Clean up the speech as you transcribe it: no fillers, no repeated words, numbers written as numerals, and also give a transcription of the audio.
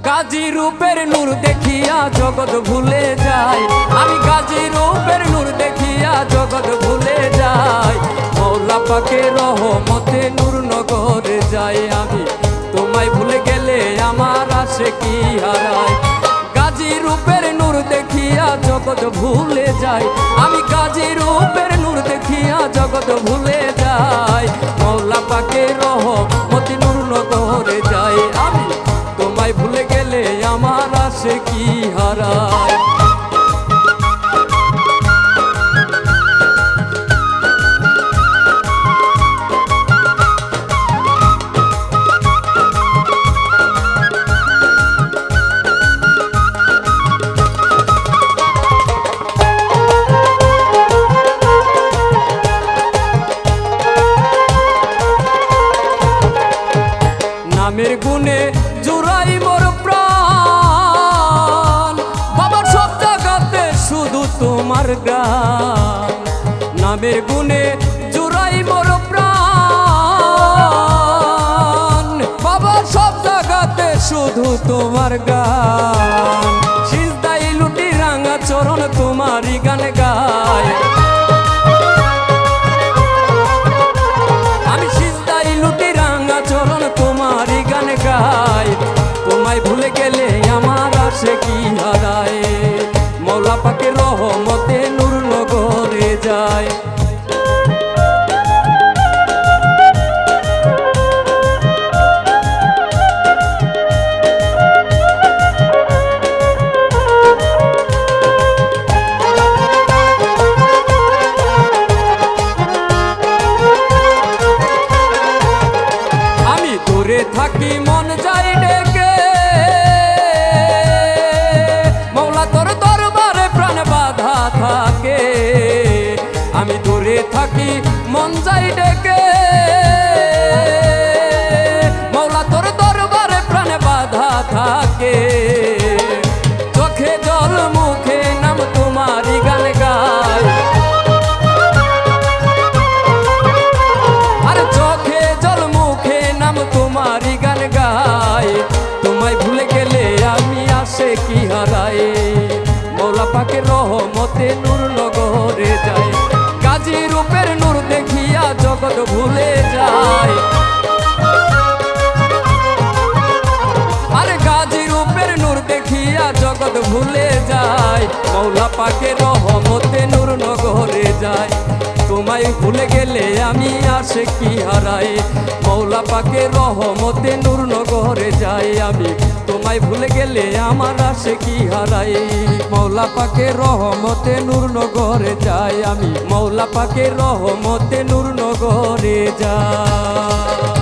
গাজী রূপের নূর দেখিয়া জগৎ ভুলে যায়, আমি গাজী রূপের নূর দেখিয়া জগৎ ভুলে যাই। মওলা পাকের রহমতে নূর নগরে যাই, আমি তোমায় ভুলে গেলে আমার আশিকি হারায়। গাজী রূপের নূর দেখিয়া জগৎ ভুলে যাই, আমি গাজী রূপের নূর দেখিয়া জগৎ ভুলে যাই। মওলা পাকের রহমতে নূর নগরে যাই, আমি তোমায় ভুলে গেলে আমার আশিকি হারায়। নামের গুণে জুড়াই মোর প্রাণ, বাবা সব জায়গাতে শুধু তোমার গান। নামের গুণে জুড়াই মোর প্রাণ, বাবা সব জায়গাতে শুধু তোমার গান। সিজদাই লুটি রাঙা চরণ তোমারই গান গায়, আমি সিজদাই লুটি রাঙা চরণ তোমারই গান গাই। তোমায় ভুলে গেলে আমার আশিকি হারায়, মওলা পাকের রহমতে নূর নগরে যায়। দূরে থাকি মন যাই ডেকে, মওলা তোর দরবারে প্রাণ বাধা থাকে। আমি দূরে থাকি মন যাই ডেকে, মওলা তোর দরবারে প্রাণ বাধা থাকে। চোখে জল মুখে নাম তোমারই গান গায়, আর চোখে জল মুখে নাম তোমারই গান গায়। তোমায় ভুলে গেলে আমি আশিকি হারাই, মওলা পাকের রহমতে নূর নগরে যায়। গাজী রূপের নূর দেখিয়া জগৎ ভুলে যায়, আরে গাজী রূপের নূর দেখিয়া জগৎ ভুলে যায়। মওলা পাকের রহমতে নূর নগরে যায়, তোমায় ভুলে গেলে আমি আশিকি হারাই। মওলা পাকের রহমতে নূর নগরে যাই, আমি তোমায় ভুলে গেলে আমার আশিকি হারাই। মওলা পাকের রহমতে নূর নগরে যাই, আমি মওলা পাকের রহমতে নূর নগরে যাই।